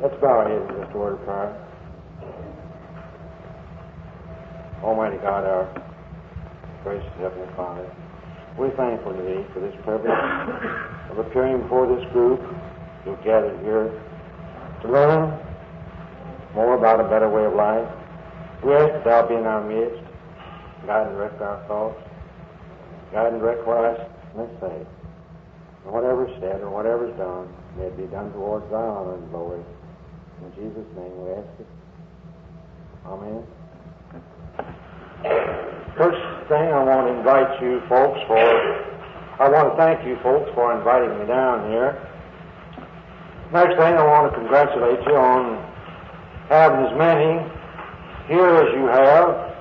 Let's bow our heads in just a word of prayer. Almighty God, our gracious Heavenly Father, we're thankful to Thee for this privilege of appearing before this group who gathered here to learn more about a better way of life. We ask that Thou be in our midst, guide and direct our thoughts, guide and direct what I may say, and whatever is said or whatever is done, may it be done towards Thy honor and glory. In Jesus' name we ask it. Amen. First thing I want to invite you folks I want to thank you folks for inviting me down here. Next thing, I want to congratulate you on having as many here as you have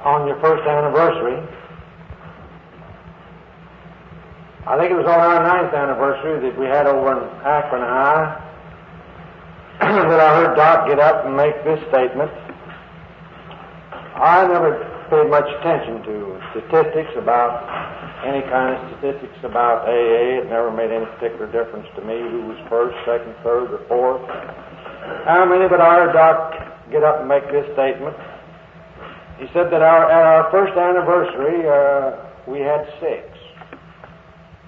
on your first anniversary. I think it was on our 9th anniversary that we had over in Akron High that I heard Doc get up and make this statement. I never paid much attention to statistics about any kind of statistics about AA. It never made any particular difference to me who was first, second, third, or fourth. How many? But I heard Doc get up and make this statement. He said that at our first anniversary we had 6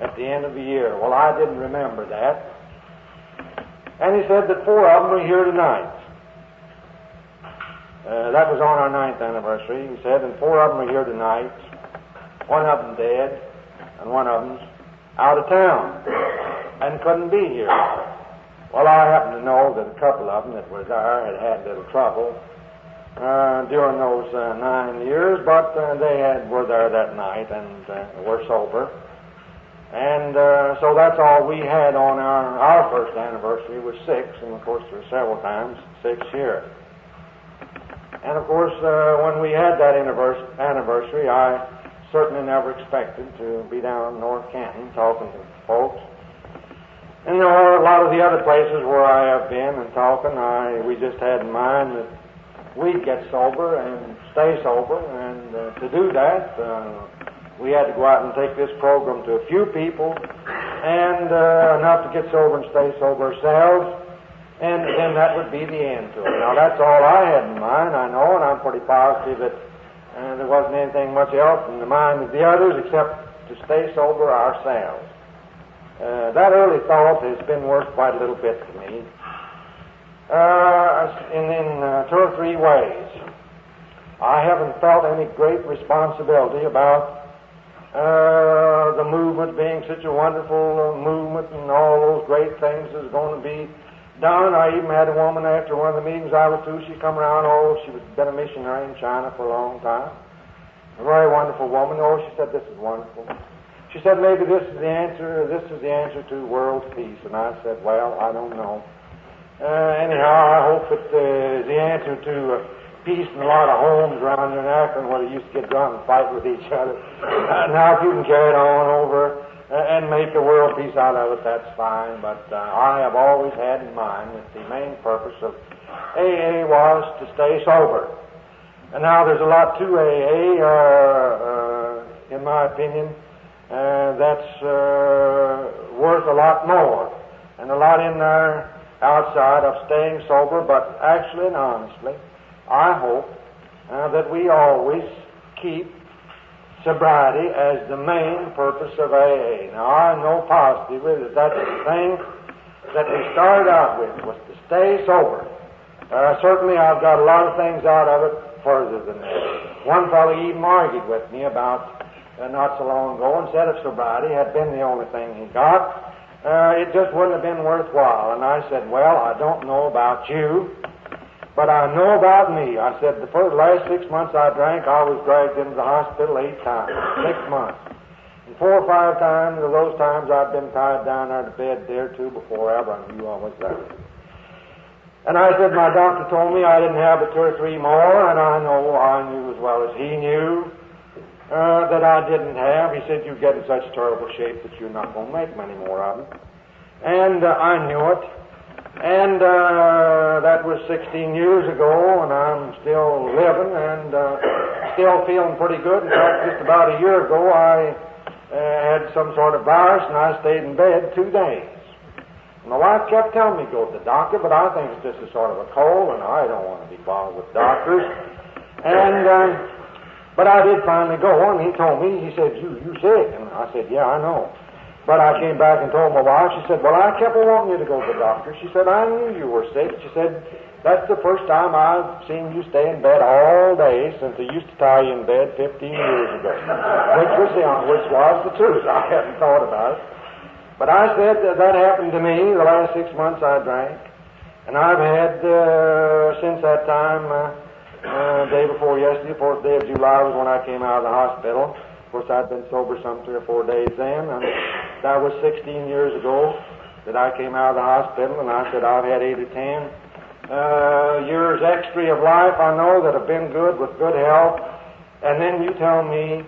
at the end of the year. Well, I didn't remember that. And he said that 4 of them were here tonight. That was on our 9th anniversary, he said, and 4 of them are here tonight. 1 of them dead, and 1 of them's out of town and couldn't be here. Well, I happen to know that a couple of them that were there had little trouble during those 9 years, but they were there that night and were sober. And so that's all we had on our first anniversary was 6, and of course there were several times 6 here. And of course, when we had that anniversary, I certainly never expected to be down in North Canton talking to folks. And a lot of the other places where I have been and talking, we just had in mind that we'd get sober and stay sober, and to do that, we had to go out and take this program to a few people, and enough to get sober and stay sober ourselves. And then that would be the end to it. Now, that's all I had in mind, I know, and I'm pretty positive that there wasn't anything much else in the mind of the others except to stay sober ourselves. That early thought has been worth quite a little bit to me in 2 or 3 ways. I haven't felt any great responsibility about the movement being such a wonderful movement and all those great things that's going to be done. I even had a woman after one of the meetings I was to, she come around, she was been a missionary in China for a long time. A very wonderful woman. She said, this is wonderful. She said, maybe this is the answer to world peace. And I said, well, I don't know. Anyhow, I hope it is the answer to peace in a lot of homes around here in Akron where they used to get drunk and fight with each other. Now, if you can carry it on over and make a world peace out of it, that's fine. But I have always had in mind that the main purpose of AA was to stay sober. And now there's a lot to AA, in my opinion, that's worth a lot more. And a lot in there outside of staying sober, but actually and honestly, I hope that we always keep sobriety as the main purpose of AA. Now, I know positively that that's the thing that we started out with, was to stay sober. Certainly, I've got a lot of things out of it further than that. One fellow even argued with me about not so long ago and said if sobriety had been the only thing he got, it just wouldn't have been worthwhile. And I said, well, I don't know about you, but I know about me. I said, the last 6 months I drank, I was dragged into the hospital 8 times. 6 months. And 4 or 5 times of those times I'd been tied down there to bed there too before ever I knew I was there. And I said, my doctor told me I didn't have but 2 or 3 more, and I knew as well as he knew that I didn't have. He said, you get in such terrible shape that you're not going to make many more of them. And I knew it. And that was 16 years ago, and I'm still living and still feeling pretty good. In fact, just about a year ago, I had some sort of virus, and I stayed in bed 2 days. My wife kept telling me to go to the doctor, but I think it's just a sort of a cold, and I don't want to be bothered with doctors. But I did finally go, and he told me, he said, you sick? And I said, yeah, I know. But I came back and told my wife, she said, well, I kept wanting you to go to the doctor. She said, I knew you were sick. She said, that's the first time I've seen you stay in bed all day since they used to tie you in bed 15 years ago. Which was the truth. I hadn't thought about it. But I said that happened to me the last 6 months I drank. And I've had, since that time, day before yesterday, the 4th day of July was when I came out of the hospital. Of course, I'd been sober some 3 or 4 days then, and that was 16 years ago that I came out of the hospital, and I said I've had 8 or 10 years extra of life, I know, that have been good, with good health. And then you tell me,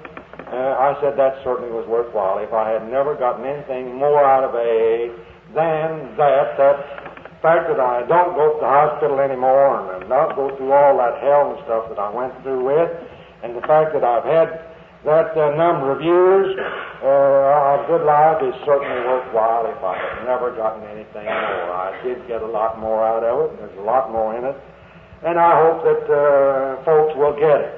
I said that certainly was worthwhile. If I had never gotten anything more out of AA than that fact that I don't go to the hospital anymore and not go through all that hell and stuff that I went through with, and the fact that I've had that number of years of good life is certainly worthwhile if I had never gotten anything more. I did get a lot more out of it, and there's a lot more in it, and I hope that folks will get it.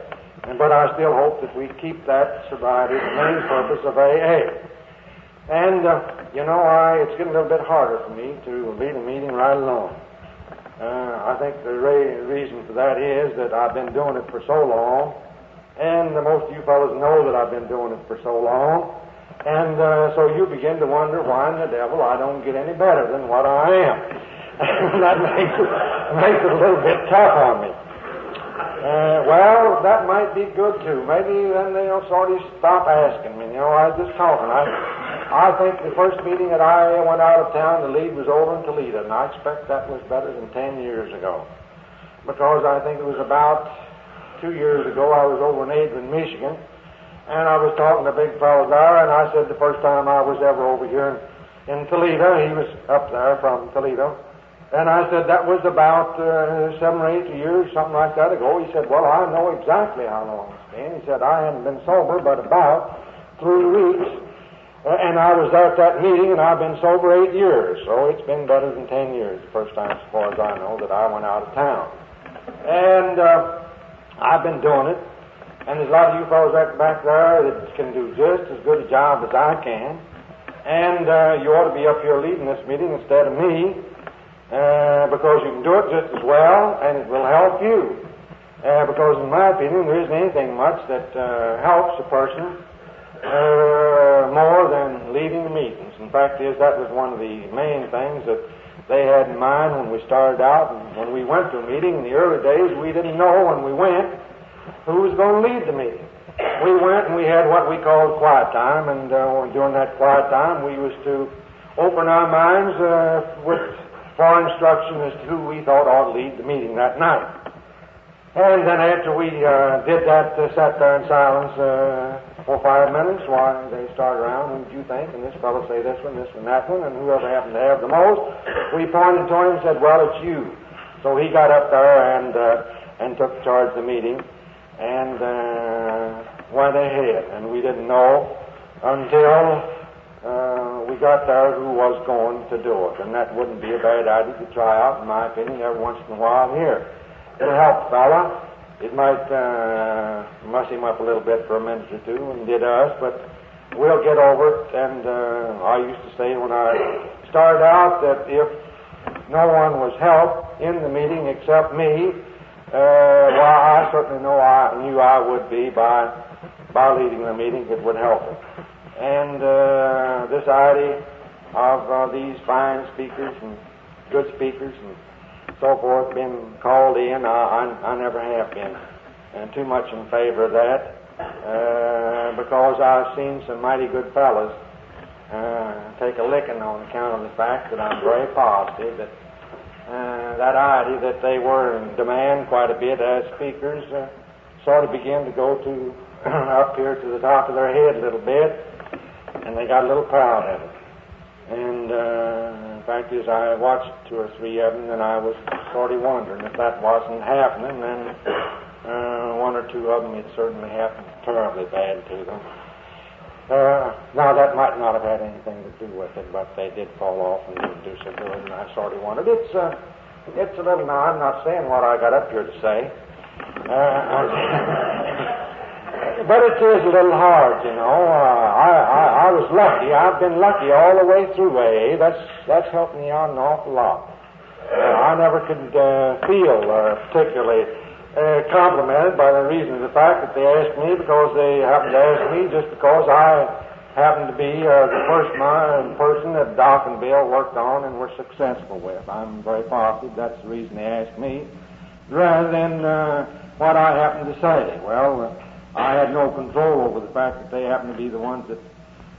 But I still hope that we keep that sobriety the main purpose of AA. And, it's getting a little bit harder for me to lead a meeting right along. I think the reason for that is that I've been doing it for so long, and most of you fellows know that I've been doing it for so long, and so you begin to wonder why in the devil I don't get any better than what I am. That makes it a little bit tough on me. Well, that might be good too. Maybe then they'll sort of stop asking me. I was just talking. I think the first meeting that I went out of town to lead was over in Toledo, and I expect that was better than 10 years ago. Because I think it was about 2 years ago I was over in Adrian, Michigan, and I was talking to a big fellow there, and I said the first time I was ever over here in Toledo, he was up there from Toledo, and I said that was about 7 or 8 years, something like that ago. He said, well, I know exactly how long it's been. He said, I hadn't been sober but about 3 weeks. And I was there at that meeting, and I've been sober 8 years, so it's been better than 10 years, the first time, as far as I know, that I went out of town. And I've been doing it, and there's a lot of you fellows back there that can do just as good a job as I can, and you ought to be up here leading this meeting instead of me, because you can do it just as well, and it will help you. Because in my opinion, there isn't anything much that helps a person more than leading the meetings. In fact, that was one of the main things that they had in mind when we started out. And when we went to a meeting in the early days, we didn't know when we went who was going to lead the meeting. We went and we had what we called quiet time, and during that quiet time, we was to open our minds for instruction as to who we thought ought to lead the meeting that night. And then after we did that, sat there in silence for 5 minutes while they started around, who did you think? And this fellow say this one, that one, and whoever happened to have the most, we pointed to him and said, well, it's you. So he got up there and took charge of the meeting and went ahead. And we didn't know until we got there who was going to do it. And that wouldn't be a bad idea to try out, in my opinion, every once in a while here. It'll help a fella. It might muss him up a little bit for a minute or two, and did us, but we'll get over it. And I used to say when I started out that if no one was helped in the meeting except me, well, I certainly knew I would be by leading the meeting. It would help it. And this idea of these fine speakers and good speakers and so forth been called in, I never have been too much in favor of that, because I've seen some mighty good fellows take a licking on account of the fact that I'm very positive that that idea that they were in demand quite a bit as speakers sort of began to go to up here to the top of their head a little bit, and they got a little proud of it. And in fact, as I watched 2 or 3 of them, then I was sort of wondering if that wasn't happening, then 1 or 2 of them, it certainly happened terribly bad to them. Now, that might not have had anything to do with it, but they did fall off and didn't do so good, and I sort of wondered. It's a little, now, I'm not saying what I got up here to say, but it is a little hard, you know. I was lucky. I've been lucky all the way through AA. That's helped me out an awful lot. I never could feel particularly complimented by the reason of the fact that they asked me because they happened to ask me just because I happened to be the first person that Doc and Bill worked on and were successful with. I'm very positive that's the reason they asked me, rather than what I happened to say. Well, I had no control over the fact that they happened to be the ones that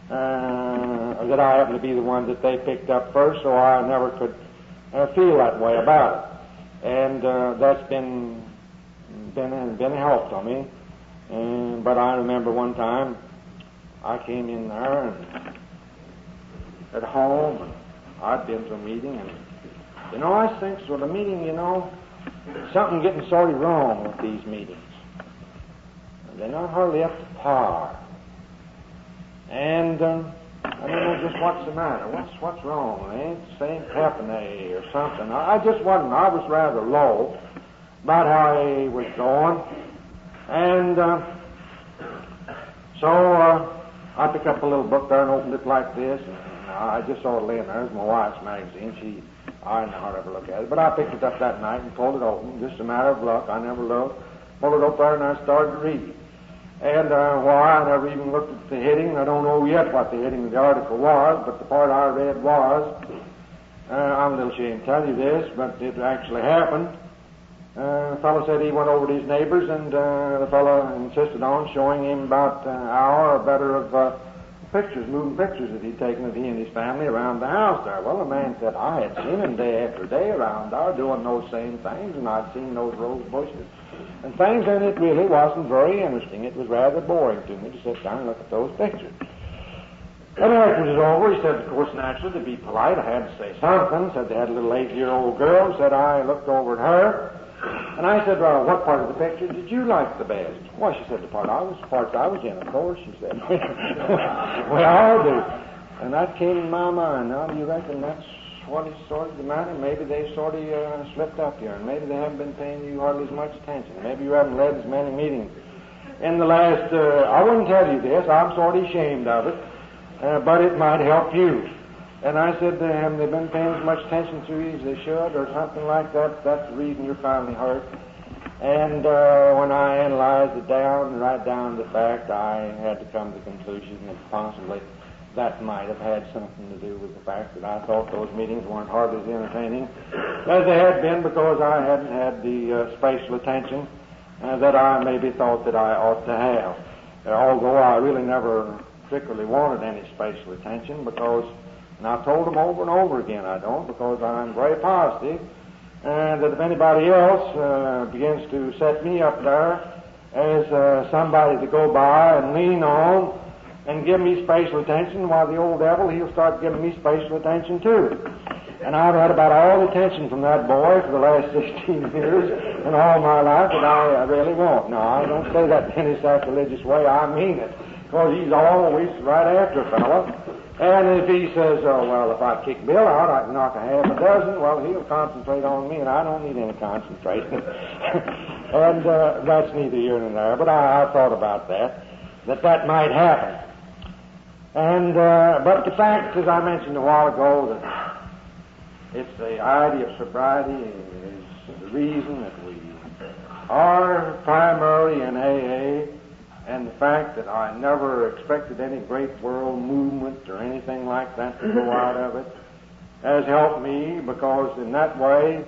I happened to be the ones that they picked up first, so I never could feel that way about it. And that's been a help to me. But I remember one time I came in there and at home, and I'd been to a meeting, and you know, I think so the meeting, you know, something getting sort of wrong with these meetings. They're not hardly up to par. And I don't know just what's the matter. What's wrong? They ain't the same happening or something. I just wasn't. I was rather low about how he was going. And so I picked up a little book there and opened it like this. And I just saw it laying there. It was my wife's magazine. I didn't know how to ever look at it. But I picked it up that night and pulled it open. Just a matter of luck. I never looked. Pulled it up there and I started to read. And why I never even looked at the heading. I don't know yet what the heading of the article was, but the part I read was, I'm a little ashamed to tell you this, but it actually happened. The fellow said he went over to his neighbors, and the fellow insisted on showing him about an hour or better of pictures, moving pictures that he'd taken of he and his family around the house there. Well, the man said, I had seen him day after day around there doing those same things, and I'd seen those rose bushes and things, and it really wasn't very interesting. It was rather boring to me to sit down and look at those pictures. And after it was over, he said, of course, naturally, to be polite, I had to say something. Said they had a little 8-year-old girl. Said I looked over at her, and I said, well, what part of the picture did you like the best? Well, she said, the parts I was in, of course, she said. Well, I do. And that came in my mind. Now, do you reckon that's what is sort of the matter? Maybe they sort of slipped up here, and maybe they haven't been paying you hardly as much attention. Maybe you haven't led as many meetings. In the last, I wouldn't tell you this, I'm sort of ashamed of it, but it might help you. And I said to him, they've been paying as much attention to you as they should, or something like that. That's the reason you're finally hurt. And when I analyzed it down, right down to the fact, I had to come to the conclusion that possibly that might have had something to do with the fact that I thought those meetings weren't hardly as entertaining as they had been because I hadn't had the spatial attention that I maybe thought that I ought to have. Although I really never particularly wanted any spatial attention because, and I told them over and over again I don't, because I'm very positive that if anybody else begins to set me up there as somebody to go by and lean on and give me spatial attention, while the old devil, he'll start giving me spatial attention too. And I've had about all the attention from that boy for the last 16 years and all my life that I really want. Now, I don't say that in any sacrilegious way. I mean it, because he's always right after a fellow. And if he says, oh, well, if I kick Bill out, I can knock a half a dozen, well, he'll concentrate on me, and I don't need any concentration. And that's neither here nor there. But I thought about that might happen. And but the fact, as I mentioned a while ago, that it's the idea of sobriety is the reason that we are primarily in AA, and the fact that I never expected any great world movement or anything like that to go out of it has helped me, because in that way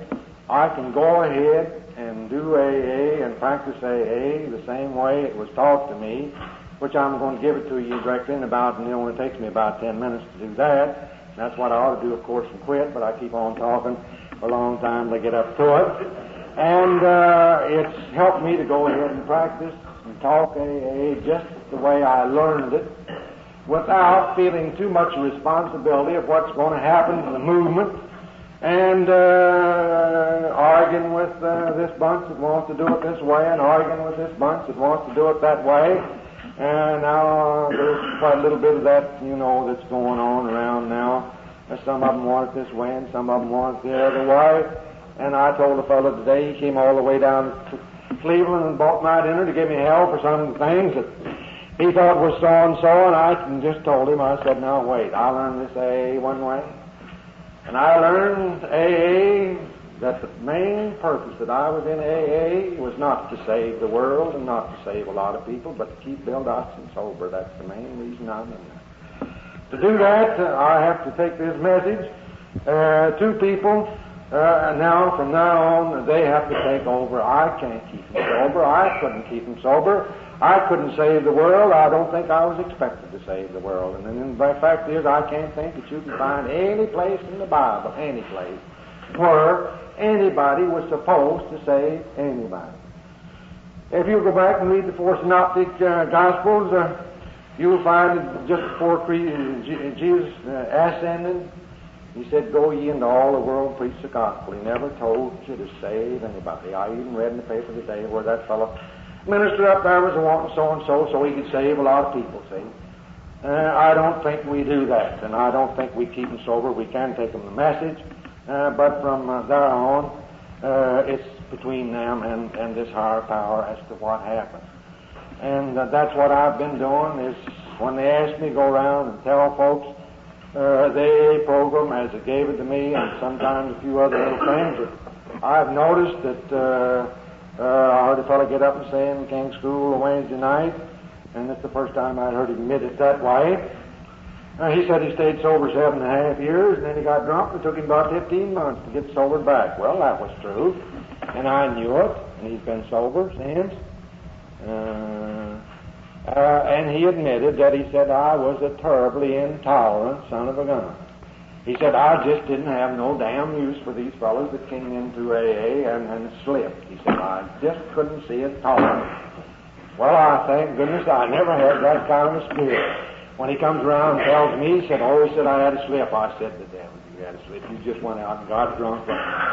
I can go ahead and do AA and practice AA the same way it was taught to me, which I'm going to give it to you directly in about, and it only takes me about 10 minutes to do that. That's what I ought to do, of course, and quit, but I keep on talking for a long time to get up to it. And it's helped me to go ahead and practice and talk AA just the way I learned it, without feeling too much responsibility of what's going to happen to the movement, and arguing with this bunch that wants to do it this way, and arguing with this bunch that wants to do it that way. Now there's quite a little bit of that, that's going on around now. Some of them want it this way, and some of them want it the other way. And I told a fellow today, he came all the way down to Cleveland and bought my dinner to give me hell for some things that he thought was so-and-so, and I just told him, I said, now wait, I learned this AA one way, and I learned AA that the main purpose that I was in AA was not to save the world and not to save a lot of people, but to keep Bill Dotson sober. That's the main reason I'm in there. To do that, I have to take this message to people. Now, from now on, they have to take over. I can't keep them sober. I couldn't keep them sober. I couldn't save the world. I don't think I was expected to save the world. And the fact is, I can't think that you can find any place in the Bible, any place, where anybody was supposed to save anybody. If you go back and read the four synoptic Gospels, you'll find that just before Jesus ascended, he said, go ye into all the world, preach the gospel. He never told you to save anybody. I even read in the paper today where that fellow minister up there was wanting so-and-so so he could save a lot of people, see. I don't think we do that, and I don't think we keep them sober. We can take them the message, but from there on, it's between them and this higher power as to what happens. And that's what I've been doing, is when they ask me to go around and tell folks the AA program as it gave it to me, and sometimes a few other little things. I've noticed that I heard a fellow get up and say in King's School on Wednesday night, and it's the first time I'd heard him admit it that way. He said he stayed sober 7.5 years, and then he got drunk, and it took him about 15 months to get sobered back. Well, that was true, and I knew it, and he's been sober since. And he admitted that he said, I was a terribly intolerant son of a gun. He said, I just didn't have no damn use for these fellows that came into AA and slipped. He said, I just couldn't see it tolerant. Well, I thank goodness I never had that kind of a spirit. When he comes around and tells me, he said, I had a slip. I said, the devil, you had a slip. You just went out and got drunk.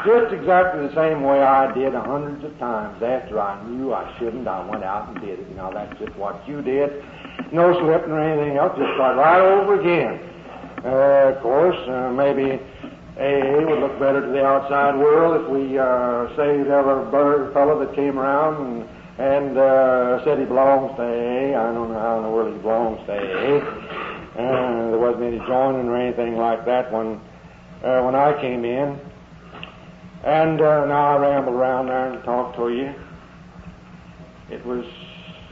Just exactly the same way I did hundreds of times. After I knew I shouldn't, I went out and did it. That's just what you did. No slipping or anything else. Just start right over again. Of course, maybe AA would look better to the outside world if we saved every fellow that came around and said he belongs to AA. I don't know how in the world he belongs to AA. There wasn't any joining or anything like that when I came in. And now I ramble around there and talk to you. It was,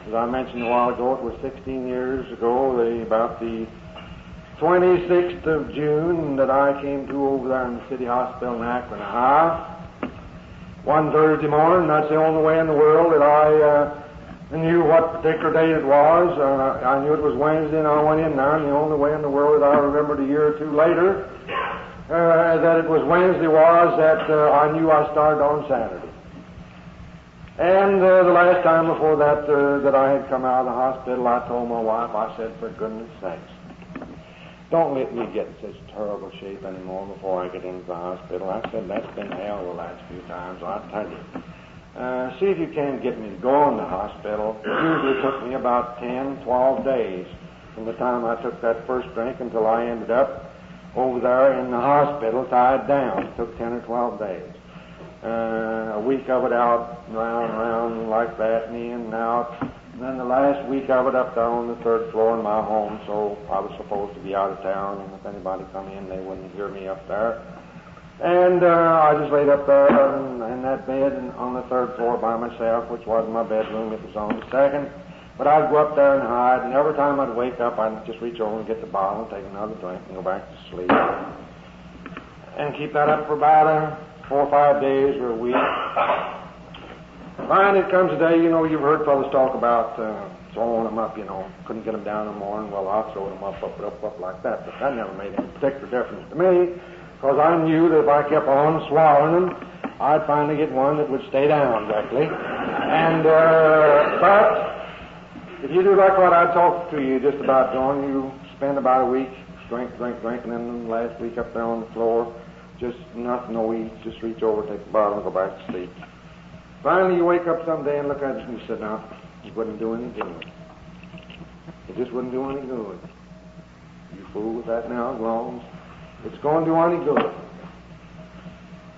as I mentioned a while ago, it was 16 years ago, about the 26th of June, that I came to over there in the city hospital in Akron, Ohio. One Thursday morning, that's the only way in the world that I knew what particular day it was. I knew it was Wednesday, and I went in there, and the only way in the world that I remembered a year or two later that it was Wednesday was that I knew I started on Saturday. And the last time before that that I had come out of the hospital, I told my wife, I said, for goodness sakes, don't let me get in such terrible shape anymore before I get into the hospital. I said, that's been hell the last few times, I'll tell you. See if you can get me to go in the hospital. It usually took me about 10, 12 days from the time I took that first drink until I ended up over there in the hospital tied down. It took 10 or 12 days. A week of it out, round like that, and in and out. And then the last week of it up there on the third floor in my home, so I was supposed to be out of town, and if anybody come in, they wouldn't hear me up there. And I just laid up there in that bed on the third floor by myself, which wasn't my bedroom, it was on the second. But I'd go up there and hide, and every time I'd wake up, I'd just reach over and get the bottle and take another drink and go back to sleep. And keep that up for about 4 or 5 days or a week. Finally, it comes a day, you've heard fellas talk about throwing them up, couldn't get them down in the morning. Well, I'll throw them up like that. But that never made any particular difference to me, because I knew that if I kept on swallowing them, I'd finally get one that would stay down directly. And, but if you do like what I talked to you just about doing, you spend about a week, drink, and then the last week up there on the floor, just nothing, no eat, just reach over, take the bottle, and go back to sleep. Finally, you wake up someday and look at it and you say, no, you wouldn't do anything. just wouldn't do any good. You fool with that now, as long as it's going to do any good.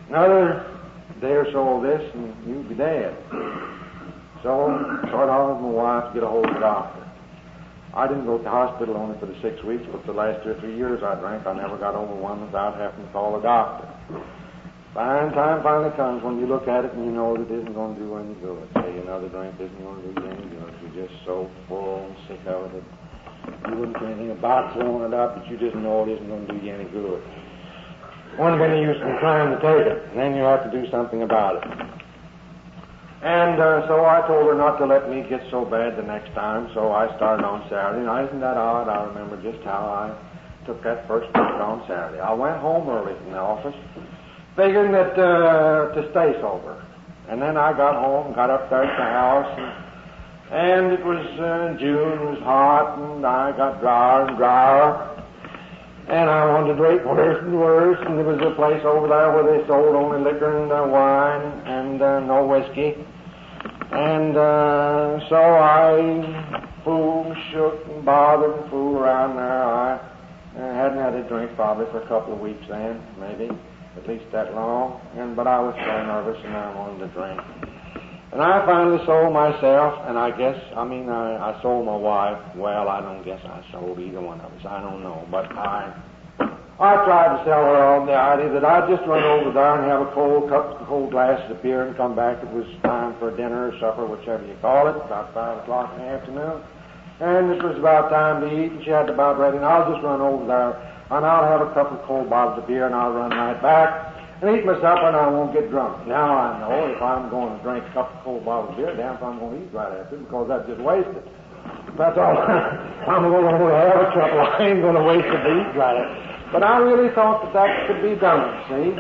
Another day or so of this, and you'll be dead. So, started on with my wife to get a hold of the doctor. I didn't go to the hospital only for the 6 weeks, but the last 2 or 3 years I drank, I never got over one without having to call the doctor. Fine time finally comes when you look at it and you know that it isn't going to do any good. Say another drink isn't going to do you any good. You're just so full and sick of it that you wouldn't do anything about throwing it up, but you just know it isn't going to do you any good. One of any use in trying to take it, and then you have to do something about it. And so I told her not to let me get so bad the next time, so I started on Saturday. Now, isn't that odd? I remember just how I took that first drink on Saturday. I went home early from the office, figuring that to stay sober. And then I got home, got up there at the house, and it was June, it was hot, and I got drier and drier. And I wanted to drink worse and worse, and there was a place over there where they sold only liquor and wine and no whiskey. And so I fooled, shook, and bothered and fooled around there. I hadn't had a drink probably for a couple of weeks then, maybe, at least that long. But I was so nervous and I wanted to drink. And I finally sold myself, and I sold my wife. Well, I don't guess I sold either one of us. I don't know. But I tried to sell her on the idea that I'd just run over there and have a cold glass of beer and come back. It was time for dinner or supper, whichever you call it, about 5 o'clock in the afternoon. And it was about time to eat, and she had about ready, and I'll just run over there, and I'll have a couple of cold bottles of beer, and I'll run right back and eat my supper, and I won't get drunk. Now I know if I'm going to drink a couple of cold bottles of beer, damn if I'm going to eat right after, because that's just wasted. That's all. I'm going to have a trouble. I ain't going to waste it to eat right after. But I really thought that could be done, see?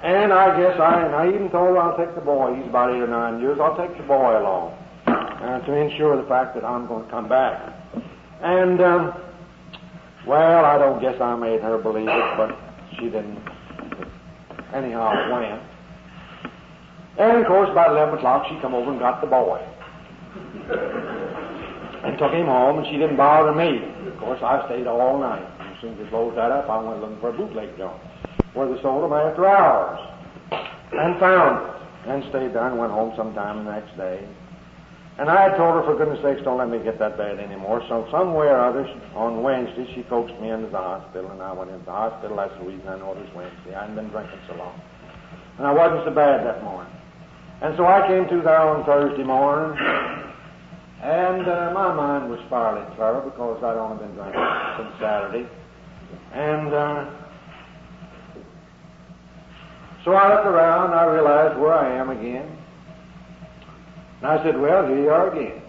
And I guess I even told her I'll take the boy. He's about 8 or 9 years. I'll take the boy along to ensure the fact that I'm going to come back. And, well, I don't guess I made her believe it, but she didn't. Anyhow, it went. And, of course, about 11 o'clock, she come over and got the boy. And took him home, and she didn't bother me. Of course, I stayed all night. As soon as they closed that up, I went looking for a bootleg joint, where they sold them after hours. And found it. And stayed there and went home sometime the next day. And I had told her, for goodness sakes, don't let me get that bad anymore. So somewhere or other, on Wednesday, she coaxed me into the hospital, and I went into the hospital. That's the reason I know it was Wednesday. I hadn't been drinking so long. And I wasn't so bad that morning. And so I came to there on Thursday morning, and my mind was fairly clear because I'd only been drinking since Saturday. And so I looked around, and I realized where I am again. And I said, well, here you are again.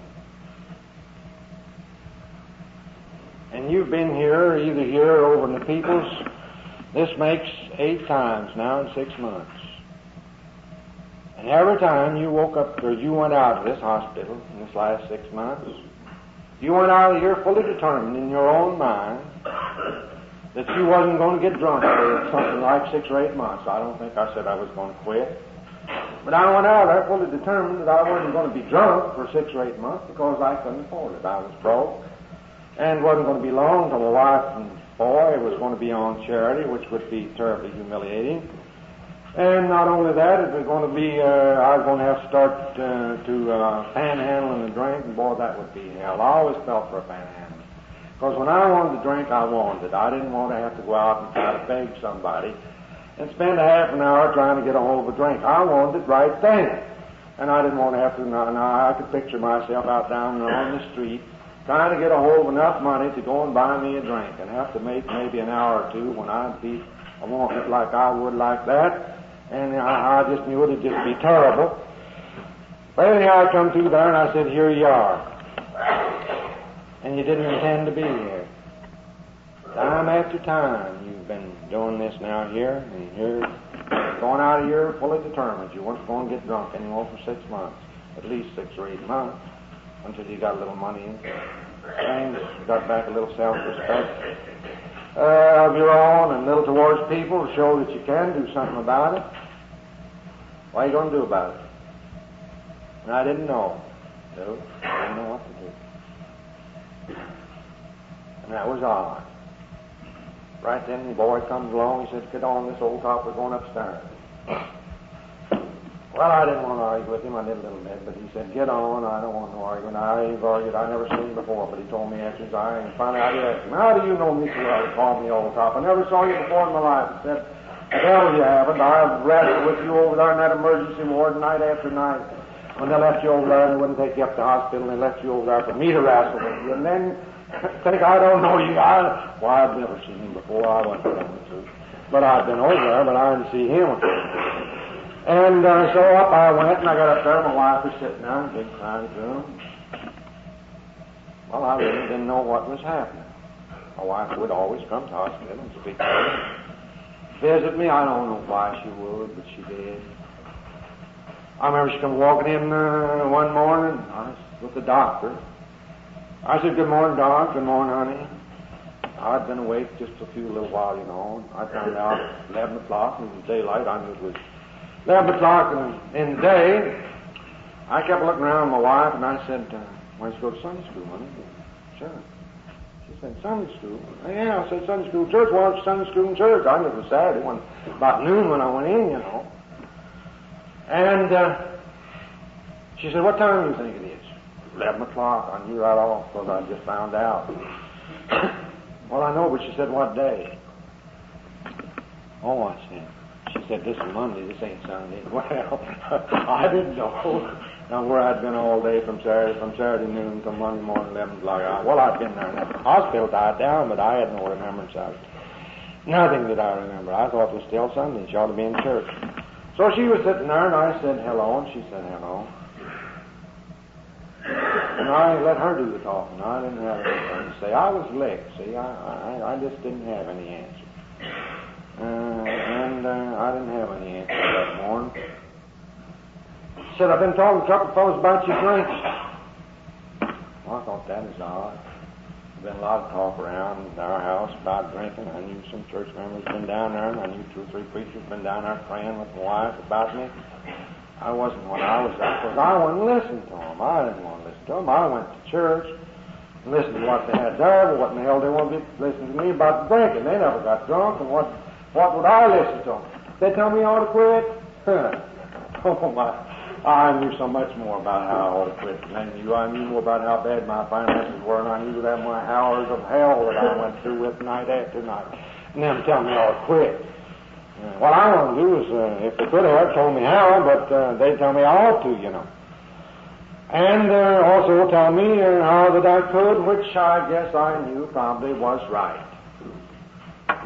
And you've been here, either here or over in the Peoples. This makes 8 times now in 6 months. And every time you woke up, or you went out of this hospital in this last 6 months, you went out of here fully determined in your own mind that you wasn't going to get drunk for something like 6 or 8 months. I don't think I said I was going to quit. But I went out there fully determined that I wasn't going to be drunk for 6 or 8 months because I couldn't afford it. I was broke, and wasn't going to be long till my wife and boy was going to be on charity, which would be terribly humiliating. And not only that, it was going to be, I was going to have to start to panhandling and drink, and boy, that would be hell. I always felt for a panhandling. Because when I wanted to drink, I wanted it. I didn't want to have to go out and try to beg somebody and spend a half an hour trying to get a hold of a drink. I wanted it right then. And I didn't want to have to, now I could picture myself out down on the street trying to get a hold of enough money to go and buy me a drink and have to make maybe an hour or two when I'd be wanting it like I would like that. And I just knew it would just be terrible. But anyhow, I come through there and I said, here you are. And you didn't intend to be here. Time after time, you've been doing this now here, and you're going out of here fully determined. You weren't going to get drunk anymore for 6 months, at least 6 or 8 months, until you got a little money in. And you got back a little self-respect of your own and a little towards people to show that you can do something about it. What are you going to do about it? And I didn't know. No, I didn't know what to do. And that was odd. Right then the boy comes along, he says, "Get on this old top, we're going upstairs." Well, I didn't want to argue with him. I did a little bit, but he said, "Get on, I don't want no argument." I've argued, I never seen him before, but he told me after his eye, and finally I did ask him, "How do you know me so well?" He called me old top. "I never saw you before in my life." He said, "Hell, you haven't. I've wrestled with you over there in that emergency ward night after night. When they left you over there, they wouldn't take you up to the hospital, they left you over there for me to wrestle with you. And then think I don't know you. Well, I've never seen him before. I wasn't telling the truth. But I've been over there, but I didn't see him. And so up I went, and I got up there. My wife was sitting there in a big crowded room. Well, I really didn't know what was happening. My wife would always come to the hospital and speak to me. Visit me. I don't know why she would, but she did. I remember she come walking in one morning. I was with the doctor. I said, "Good morning, Doc. Good morning, honey." I'd been awake just a few little while, you know. I found out at 11 o'clock, and it was daylight. I knew it was 11 o'clock in the day. I kept looking around at my wife, and I said, "Why don't you go to Sunday school, honey?" "Sure." She said, "Sunday school?" "Yeah." I said, "Sunday school church." "Well, it's Sunday school and church." I knew it was Saturday, when about noon when I went in, you know. And she said, "What time do you think it is?" 11 o'clock. I knew right off because I just found out. "Well, I know," but she said, "What day?" "Oh," I said. She said, "This is Monday, this ain't Sunday." Well, I didn't know. Now, where I'd been all day from Saturday noon till Monday morning, 11 o'clock. Well, I'd been there, and the hospital died down, but I had no remembrance of it. Nothing did I remember. I thought it was still Sunday. She ought to be in church. So she was sitting there, and I said, "Hello," and she said, "Hello." And I let her do the talking. I didn't have anything to say. I was licked, see. I just didn't have any answer. And I didn't have any answer that morning. She said, "I've been talking to a couple of fellows about your drinks." Well, I thought that was odd. There's been a lot of talk around our house about drinking. I knew some church members been down there, and I knew 2 or 3 preachers been down there praying with my wife about me. I wasn't when I was there because I wouldn't listen to them. I didn't want to listen to them. I went to church and listened to what they had there, but what in the hell they want to be listening to me about drinking? They never got drunk, and what would I listen to them? They tell me I ought to quit? Oh, my. I knew so much more about how I ought to quit than you. I knew more about how bad my finances were, and I knew that my hours of hell that I went through with night after night. And them tell me I ought to quit. What I want to do is, if they could have told me how, but they tell me I ought to, you know. And also tell me how that I could, which I guess I knew probably was right.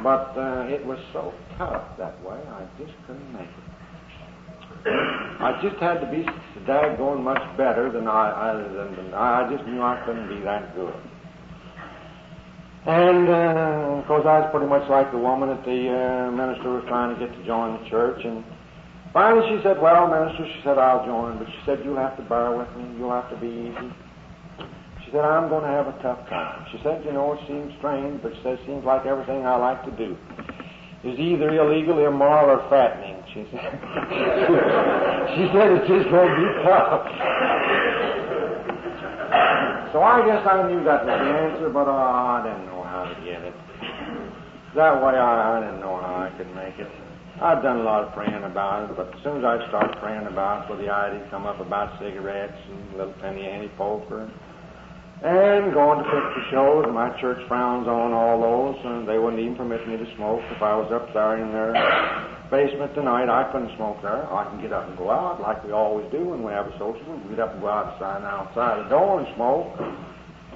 But it was so tough that way, I just couldn't make it. I just had to be daggone much better than I just knew I couldn't be that good. And, of course, I was pretty much like the woman that the minister was trying to get to join the church. And finally she said, "Well, minister," she said, "I'll join." But she said, "You'll have to bear with me. You'll have to be easy." She said, "I'm going to have a tough time." She said, "You know, it seems strange, but she said, it seems like everything I like to do is either illegal, immoral, or fattening." She said, she said, "It's just going to be tough." So I guess I knew that was the answer, but I didn't know how to get it. That way I didn't know how I could make it. I'd done a lot of praying about it, but as soon as I started praying about it, well, the idea come up about cigarettes and little penny ante poker and going to picture shows, and my church frowns on all those, and they wouldn't even permit me to smoke. If I was up there in their basement tonight, I couldn't smoke there. I can get up and go out like we always do when we have a social. We get up and go outside the door and smoke.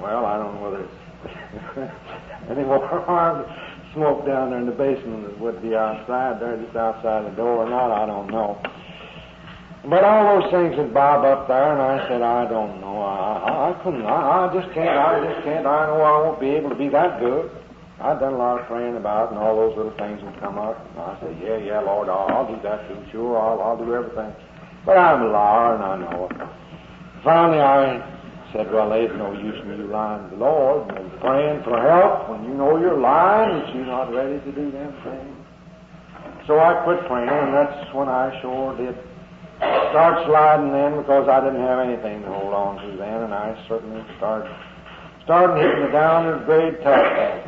Well, I don't know whether it's any more harm to smoke down there in the basement than it would be outside there, just outside the door or not, I don't know. But all those things would bob up there, and I said, I don't know. I couldn't. I just can't. I know I won't be able to be that good. I'd done a lot of praying about it, and all those little things would come up. And I said, yeah, Lord, I'll do that too. Sure, I'll do everything. But I'm a liar, and I know it. Finally, I said, well, there's no use in you lying to the Lord and praying for help when you know you're lying and you're not ready to do them things. So I quit praying, and that's when I sure did start sliding in, because I didn't have anything to hold on to then, and I certainly started starting hitting the downward grade tap.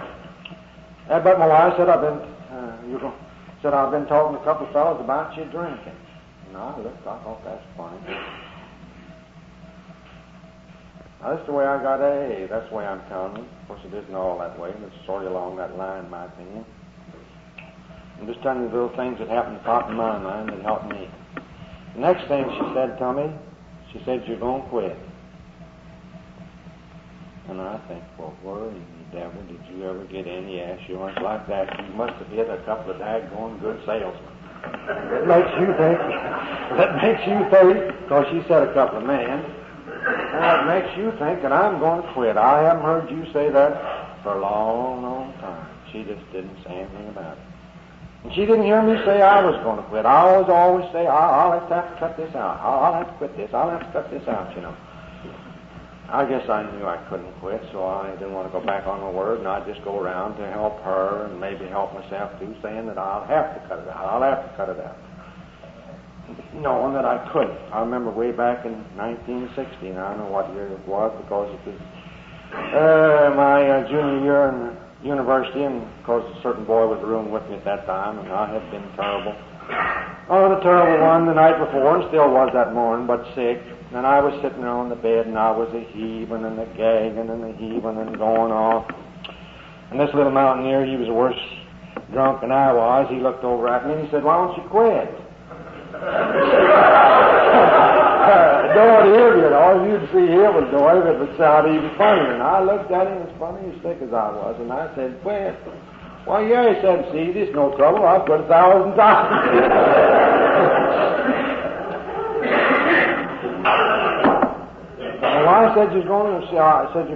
But my wife said, I've been talking to a couple of fellows about you drinking. And I looked, I thought that's funny. Now, that's the way I got AA. That's the way I'm telling you. Of course, it isn't all that way, but it's sort of along that line, in my opinion. I'm just telling you the little things that happened to pop in my mind that helped me. The next thing she said to me, she said, you're going to quit. And I think, well, where in the devil did you ever get any assurance like that? You must have hit a couple of daggone good salesmen. It makes you think, because she said a couple of men, and it makes you think that I'm going to quit. I haven't heard you say that for a long, long time. She just didn't say anything about it. And she didn't hear me say I was going to quit. I always say, I'll have to cut this out. I'll have to quit this. I'll have to cut this out, you know. I guess I knew I couldn't quit, so I didn't want to go back on my word, and I'd just go around to help her and maybe help myself too, saying that I'll have to cut it out. I'll have to cut it out. Knowing that I couldn't. I remember way back in 1960, and I don't know what year it was, because it was my junior year in university, and of course a certain boy was in the room with me at that time, and I had been terrible. Oh, the terrible one the night before, and still was that morning, but sick. And I was sitting there on the bed, and I was a-heaving and a-gagging and a-heaving and going off. And this little mountaineer, he was worse drunk than I was. He looked over at me and he said, why don't you quit? Don't hear you, all you'd see him was doing it would sound even funnier. And I looked at him as funny as thick as I was, and I said, quit. Why, yeah, he said, see, there's no trouble. I've quit 1,000 times. I said you're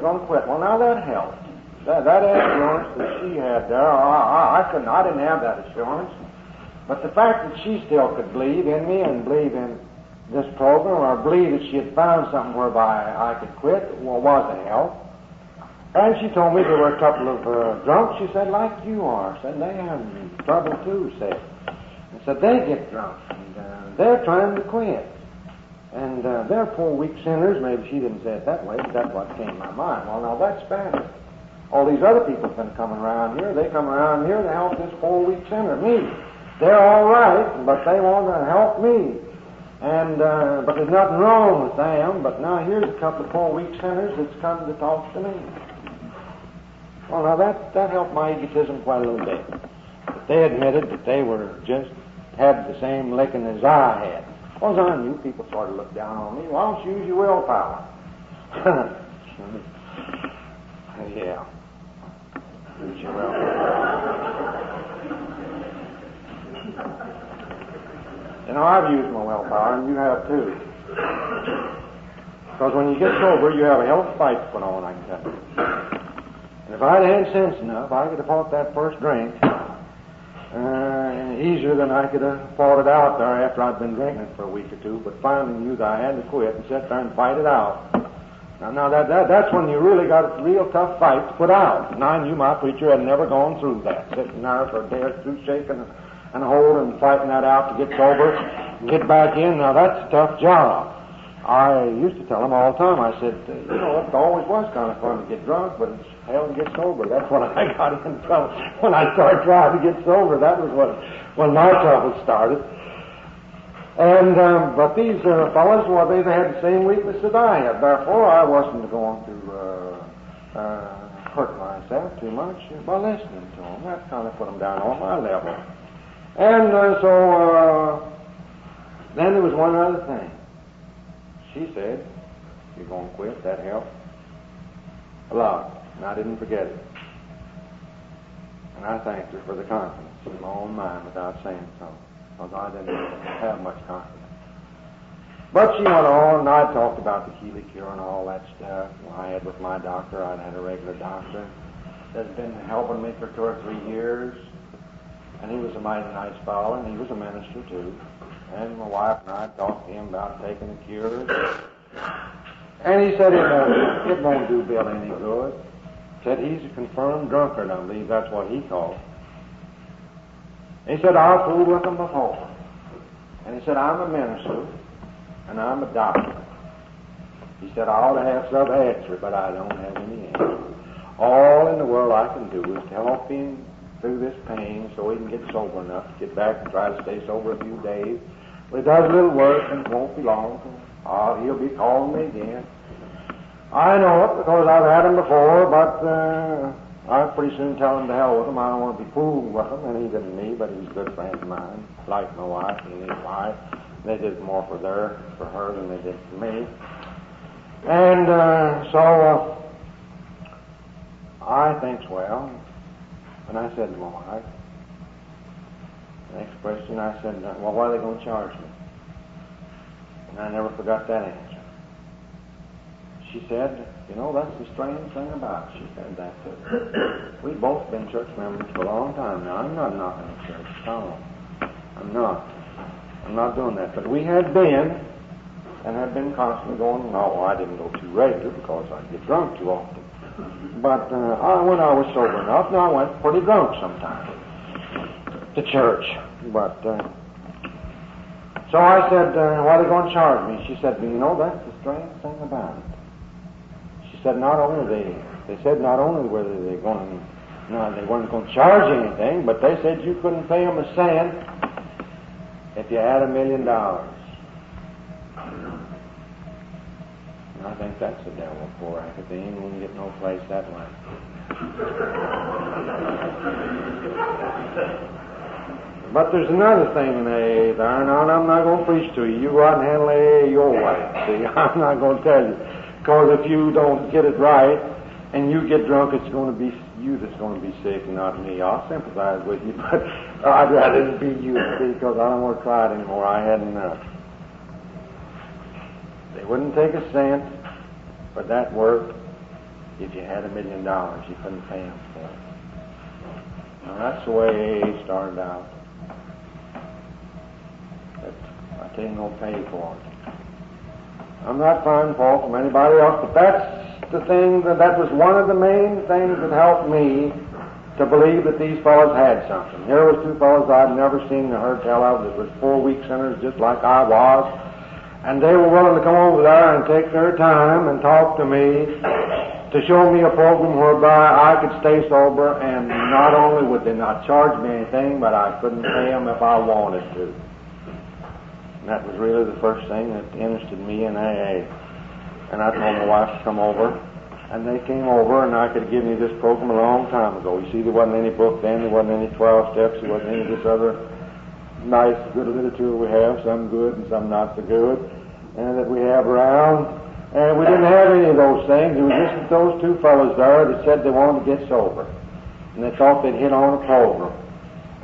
going to quit. Well, now that helped. That assurance that she had there, I didn't have that assurance. But the fact that she still could believe in me and believe in this program, or believe that she had found something whereby I could quit, well, was a help. And she told me there were a couple of drunks, she said, like you are. Said they have trouble too, said. And said they get drunk, and they're trying to quit. And they're poor, weak sinners. Maybe she didn't say it that way, but that's what came to my mind. Well, now that's bad. All these other people have been coming around here. They come around here to help this poor, weak sinner, me. They're all right, but they want to help me. And but there's nothing wrong with them. But now here's a couple of poor, weak sinners that's come to talk to me. Well, now that helped my egotism quite a little bit. But they admitted that they were just had the same licking as I had. Well, I knew people sort of looked down on me. Why don't you use your willpower? Yeah. Use your willpower. You know, I've used my willpower, and you have too. Because when you get sober, you have a hell of a fight to put on, I can tell you. And if I'd had sense enough, I could have fought that first drink easier than I could have fought it out there after I'd been drinking for a week or two, but finally knew that I had to quit and sit there and fight it out. Now that's when you really got a real tough fight to put out. And I knew my preacher had never gone through that, sitting there for a day or two shaking and holding and fighting that out to get sober and get back in. Now that's a tough job. I used to tell him all the time, I said, you know, it always was kind of fun to get drunk, but it's hell to get sober. That's when I got in trouble. When I started trying to get sober, that was when my trouble started. And but these fellows, well, they had the same weakness that I had. Therefore, I wasn't going to hurt myself too much by listening to them. That kind of put them down on my level. And so then there was one other thing. She said, you're going to quit, that helped a lot. And I didn't forget it. And I thanked her for the confidence in my own mind without saying so, because I didn't have much confidence. But she went on, and I talked about the Keeley cure and all that stuff. Well, I had with my doctor, I'd had a regular doctor that's been helping me for 2 or 3 years. And he was a mighty nice fellow, and he was a minister too. And my wife and I talked to him about taking the cure. And he said it won't do Bill any good. Said he's a confirmed drunkard, I believe that's what he called. He said, I've fooled with him before. And he said, I'm a minister, and I'm a doctor. He said, I ought to have some answer, but I don't have any answer. All in the world I can do is to help him through this pain so he can get sober enough to get back and try to stay sober a few days. But he does a little work and it won't be long. He'll be calling me again. I know it because I've had him before, but I pretty soon tell him to hell with him. I don't want to be fooling with him, and he didn't me, but he's a good friend of mine, like my wife and his wife. They did more for her than they did for me. And so I thinks, well, and I said to my wife, next question, I said, well, what are they going to charge me? And I never forgot that answer. She said, you know, that's the strange thing about it. She said that to us. We've both been church members for a long time now. I'm not knocking the church. No, I'm not. I'm not doing that. But we had been, and had been constantly going, no, I didn't go too regular because I'd get drunk too often. But when I was sober enough, now I went pretty drunk sometimes to church. But so I said, what are they going to charge me? She said, you know, that's the strange thing about it. She said, they said not only were they going, no, they weren't going to charge anything, but they said you couldn't pay them a cent if you had $1 million. And I think that's the devil for racket. They ain't going to get no place that way. But there's another thing in AA there, now, and I'm not going to preach to you. You go out and handle AA your way. See, I'm not going to tell you. Because if you don't get it right and you get drunk, it's going to be you that's going to be sick and not me. I'll sympathize with you, but I'd rather it be you, because I don't want to try it anymore. I had enough. They wouldn't take a cent for that work if you had $1 million. You couldn't pay them for it. Now, that's the way AA started out. I take no pay for it. I'm not finding fault from anybody else, but that's the thing, that was one of the main things that helped me to believe that these fellows had something. Here was two fellows I'd never seen or heard tell of that was 4-week sinners just like I was, and they were willing to come over there and take their time and talk to me to show me a program whereby I could stay sober, and not only would they not charge me anything, but I couldn't pay them if I wanted to. And that was really the first thing that interested me in AA. And I told my wife to come over, and they came over, and I could have given you this program a long time ago. You see, there wasn't any book then, there wasn't any 12 steps, there wasn't any of this other nice, good literature we have, some good and some not so good, and that we have around. And we didn't have any of those things. It was just those two fellows there that said they wanted to get sober. And they thought they'd hit on a program,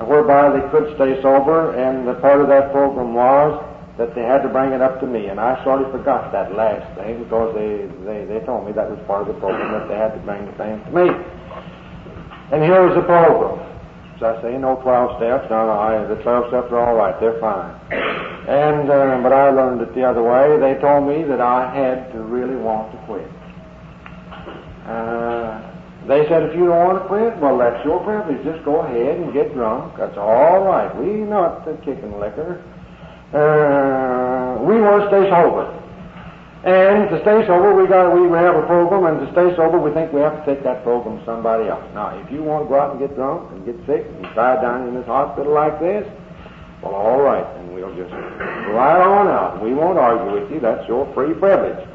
whereby they could stay sober, and the part of that program was that they had to bring it up to me. And I sort of forgot that last thing, because they told me that was part of the program, that they had to bring the thing to me. And here was the program. So I say, no 12 steps. No, the 12 steps are all right. They're fine. And but I learned it the other way. They told me that I had to really want to quit. They said, if you don't want to quit, well, that's your privilege. Just go ahead and get drunk. That's all right. We're not kicking liquor. We want to stay sober. And to stay sober, we have a program, and to stay sober, we think we have to take that program to somebody else. Now, if you want to go out and get drunk and get sick and die down in this hospital like this, well, all right, then we'll just go right on out. We won't argue with you. That's your free privilege.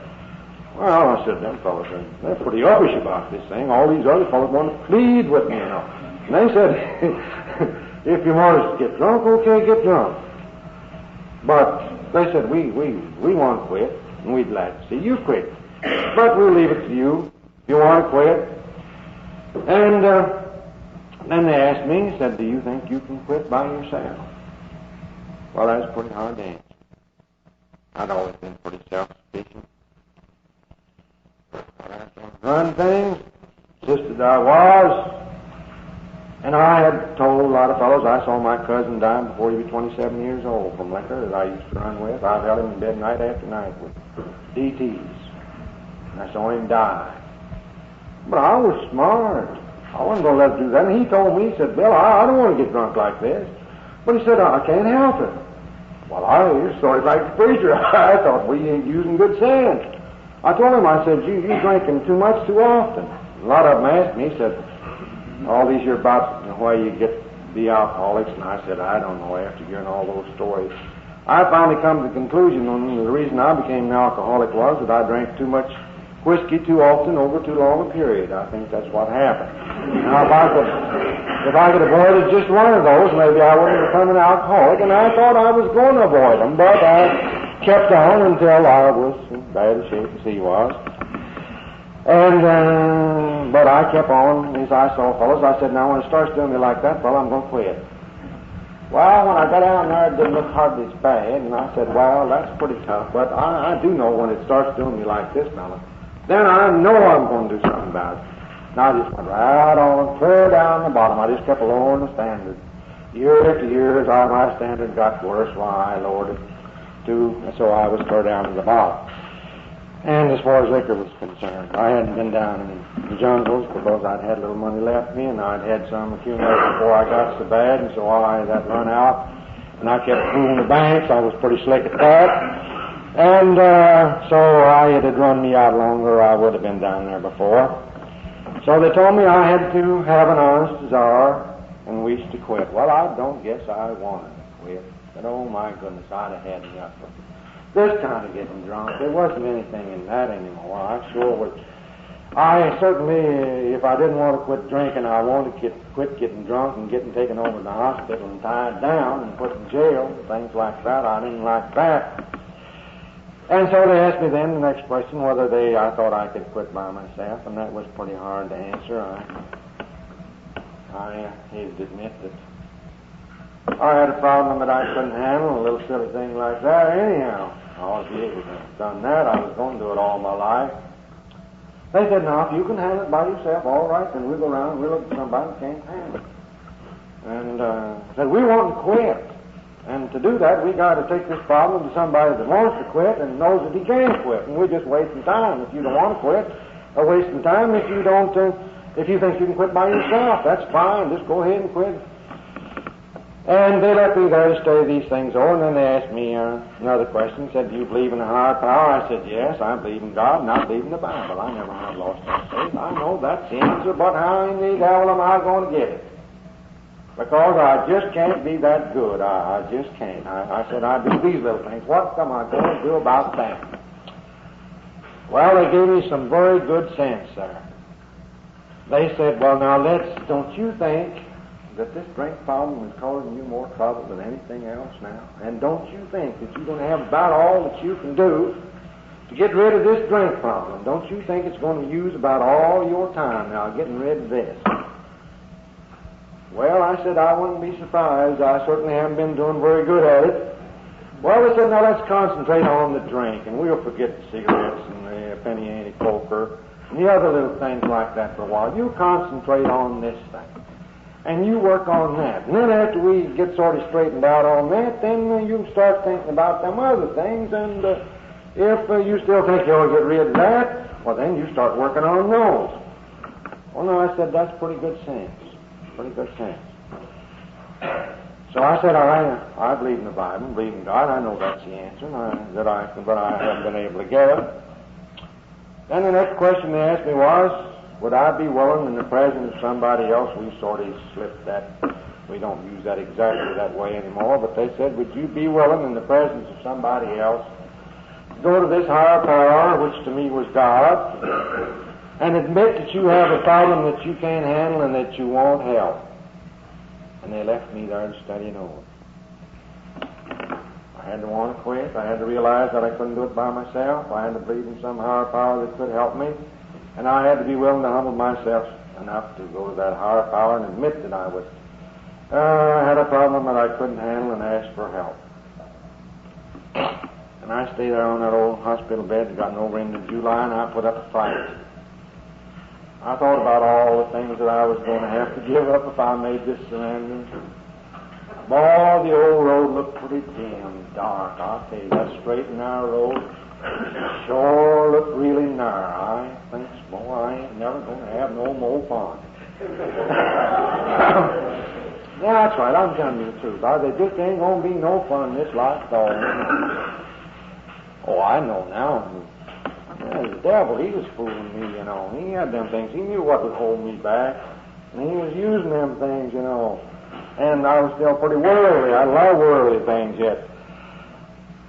Well, I said, them fellows, they're pretty uppish about this thing. All these other fellows want to plead with me, you know. And they said, if you want us to get drunk, okay, get drunk. But they said, we want to quit, and we'd like to see you quit. But we'll leave it to you if you want to quit. And then they asked me, said, do you think you can quit by yourself? Well, that's pretty hard to answer. I'd always been pretty self-sufficient. Run things, insisted I was, and I had told a lot of fellows. I saw my cousin die before he was 27 years old from liquor that I used to run with. I've held him in bed night after night with DTs, and I saw him die. But I was smart. I wasn't going to let him do that. And he told me, he said, Bill, I don't want to get drunk like this. But he said, I can't help it. Well, I sort of like the preacher. I thought we ain't using good sense. I told him, I said, you drinking too much too often. A lot of them asked me, said, all these years about why you get to be alcoholics, and I said, I don't know after hearing all those stories. I finally come to the conclusion the reason I became an alcoholic was that I drank too much whiskey too often over too long a period. I think that's what happened. Now, if I could avoid just one of those, maybe I wouldn't become an alcoholic, and I thought I was going to avoid them, but I kept on until I was in bad shape as he was. And, but I kept on as I saw fellows. I said, now when it starts doing me like that, well, I'm going to quit. Well, when I got down there, it didn't look hardly as bad, and I said, well, that's pretty tough, but I do know when it starts doing me like this, fella, then I know I'm going to do something about it. And I just went right on, clear down the bottom. I just kept lowering the standard. Year after year, my standard got worse. Why, I lowered it too, so I was clear down to the bottom. And as far as liquor was concerned, I hadn't been down in the jungles because I'd had a little money left me, and I'd had some accumulated before I got so bad, and so that run out. And I kept fooling the banks. I was pretty slick at that. And so it had run me out longer, I would have been down there before. So they told me I had to have an honest desire and wish to quit. Well, I don't guess I wanted to quit. But oh my goodness, I'd have had enough of this kind of getting drunk. There wasn't anything in that anymore. I sure was. I certainly, if I didn't want to quit drinking, I wanted to quit getting drunk and getting taken over to the hospital and tied down and put in jail, things like that. I didn't like that. And so they asked me then the next question whether I thought I could quit by myself, and that was pretty hard to answer. I hated to admit that I had a problem that I couldn't handle, a little silly thing like that. Anyhow, I ought to be able to have done that. I was going to do it all my life. They said, now, if you can handle it by yourself, all right, then we'll go around and we'll look at somebody who can't handle it. And said, we want to quit. And to do that, we got to take this problem to somebody that wants to quit and knows that he can quit. And we're just wasting time. If you don't want to quit, or wasting time if you don't, if you think you can quit by yourself, that's fine. Just go ahead and quit. And they let me there to study these things over, and then they asked me another question. Said, do you believe in a higher power? I said, yes, I believe in God, and I believe in the Bible. I never have lost my faith. I know that's the answer, but how in the devil am I going to get it? Because I just can't be that good. I just can't. I said, I do these little things. What am I going to do about that? Well, they gave me some very good sense there. They said, well, now don't you think that this drink problem is causing you more trouble than anything else now? And don't you think that you're going to have about all that you can do to get rid of this drink problem? Don't you think it's going to use about all your time now getting rid of this? Well, I said I wouldn't be surprised. I certainly haven't been doing very good at it. Well, they said, now let's concentrate on the drink, and we'll forget the cigarettes and the penny ante poker and the other little things like that for a while. You concentrate on this thing, and you work on that. And then after we get sort of straightened out on that, then you start thinking about them other things, and if you still think you'll get rid of that, well, then you start working on those. Well, no, I said, that's pretty good sense. Pretty good sense. So I said, I believe in the Bible, believe in God. I know that's the answer, but I haven't been able to get it. Then the next question they asked me was, would I be willing in the presence of somebody else? We sort of slipped that. We don't use that exactly that way anymore, but they said, would you be willing in the presence of somebody else to go to this higher power, which to me was God, and admit that you have a problem that you can't handle and that you want help? And they left me there to study and over. I had to want to quit. I had to realize that I couldn't do it by myself. I had to believe in some higher power that could help me. And I had to be willing to humble myself enough to go to that higher power and admit that I had a problem that I couldn't handle and ask for help. And I stayed there on that old hospital bed and got over into July, and I put up a fight. I thought about all the things that I was going to have to give up if I made this surrender. Boy, the old road looked pretty dim, dark. I'll tell you, that straight and narrow road sure looked really narrow. I think, boy, I ain't never going to have no more fun. Yeah, that's right, I'm telling you the truth. There just ain't going to be no fun in this life at all. Oh, I know now. the devil, he was fooling me, you know. He had them things. He knew what would hold me back. And he was using them things, you know. And I was still pretty worldly. I had a lot of worldly things yet.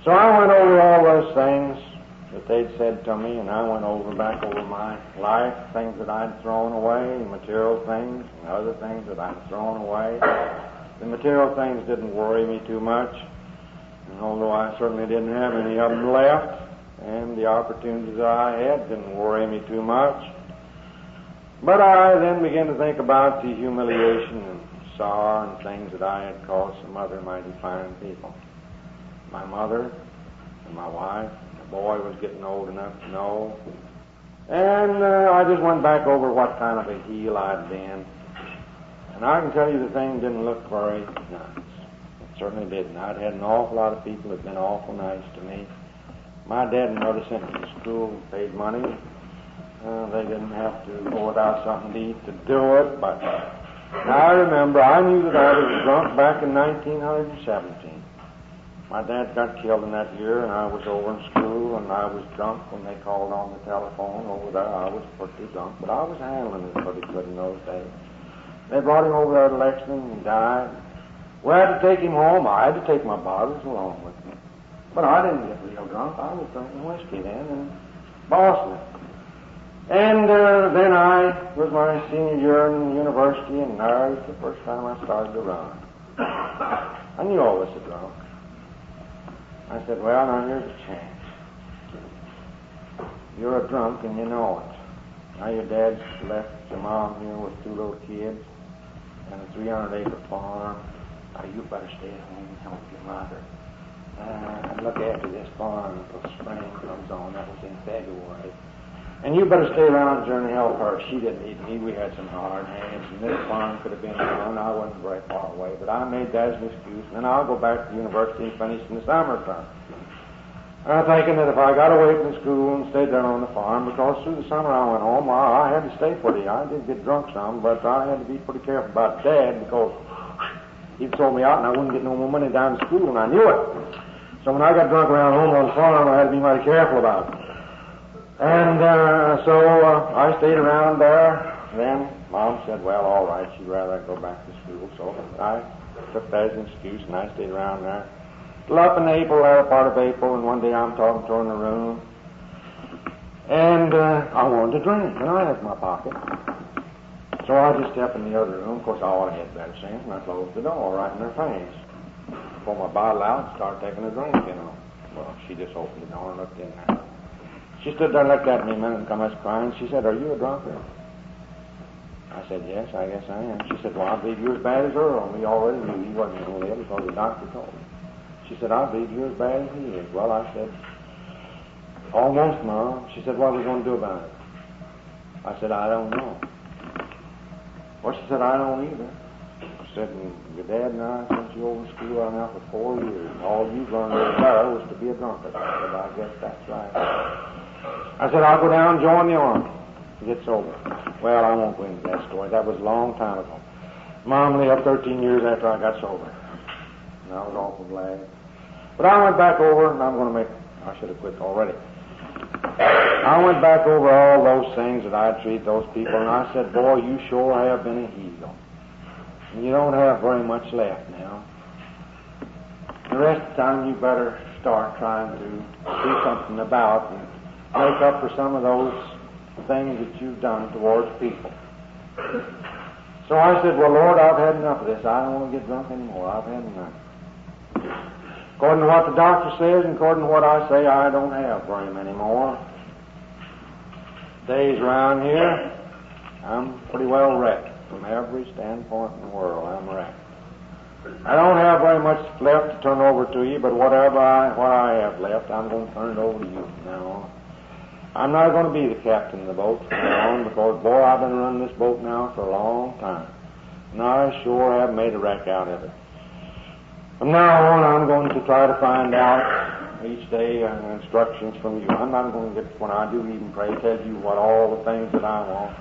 So I went over all those things that they'd said to me, and I went back over my life, things that I'd thrown away, material things, and other things that I'd thrown away. The material things didn't worry me too much, and although I certainly didn't have any of them left, and the opportunities that I had didn't worry me too much. But I then began to think about the humiliation and sorrow and things that I had caused some other mighty fine people. My mother and my wife, the boy was getting old enough to know. And I just went back over what kind of a heel I'd been. And I can tell you the thing didn't look very nice. It certainly didn't. I'd had an awful lot of people that had been awful nice to me. My dad and mother sent me to school and paid money. They didn't have to go without something to eat to do it. But now I remember, I knew that I was drunk back in 1917. My dad got killed in that year, and I was over in school, and I was drunk when they called on the telephone over there. I was pretty drunk, but I was handling it pretty good in those days. They brought him over there to Lexington, and he died. We had to take him home. I had to take my bottles along with me. But I didn't get real drunk. I was drinking whiskey then in Boston. And then I was my senior year in university, and there was the first time I started to run. I knew I was a drunk. I said, well, now here's a chance. You're a drunk and you know it. Now your dad's left your mom here with 2 little kids and a 300-acre farm. Now you better stay at home and help your mother. And look after this farm until spring comes on. That was in February. And you better stay around here and help her. She didn't need me. We had some hard hands, and this farm could have been around. I wasn't very far away, but I made that as an excuse. And then I'll go back to the university and finish in the summertime. I'm thinking that if I got away from school and stayed there on the farm, because through the summer I went home, I had to stay pretty. I did get drunk some, but I had to be pretty careful about Dad because he'd sold me out and I wouldn't get no more money down to school, and I knew it. So when I got drunk around home on the farm, I had to be mighty careful about it. And so I stayed around there. Then Mom said, well, all right, she'd rather I go back to school. So I took that as an excuse, and I stayed around there. Till up in April, latter part of April, and one day I'm talking to her in the room. And I wanted to drink, and I had my pocket. So I just stepped in the other room. Of course, I ought to have better sense, and I closed the door right in her face. Pulled my bottle out and started taking a drink, you know. Well, she just opened the door and looked in there. She stood there and looked at me a minute and come up crying. She said, are you a drunkard? I said, yes, I guess I am. She said, well, I believe you're as bad as Earl. We already knew he wasn't going to live because the doctor told me. She said, I believe you're as bad as he is. Well, I said, almost, Mom. She said, what are we going to do about it? I said, I don't know. Well, she said, I don't either. She said, your dad and I sent you over to school right now for 4 years, and all you've learned over there was to be a drunkard. I said, I guess that's right. I said, I'll go down and join the army to get sober. Well, I won't go into that story. That was a long time ago. Mom lived 13 years after I got sober. And I was awful glad. But I went back over, and I should have quit already. I went back over all those things that I treated those people, and I said, boy, you sure have been a heel. And you don't have very much left now. The rest of the time, you better start trying to do something about and make up for some of those things that you've done towards people. So I said, well, Lord, I've had enough of this. I don't want to get drunk anymore. I've had enough. According to what the doctor says and according to what I say, I don't have very many more days around here. I'm pretty well wrecked. From every standpoint in the world, I'm wrecked. I don't have very much left to turn over to you, but what I have left, I'm going to turn it over to you from now on. I'm not going to be the captain of the boat from now on because, boy, I've been running this boat now for a long time. And I sure have made a wreck out of it. From now on, I'm going to try to find out each day instructions from you. I'm not going to get, when I do even pray, tell you what all the things that I want.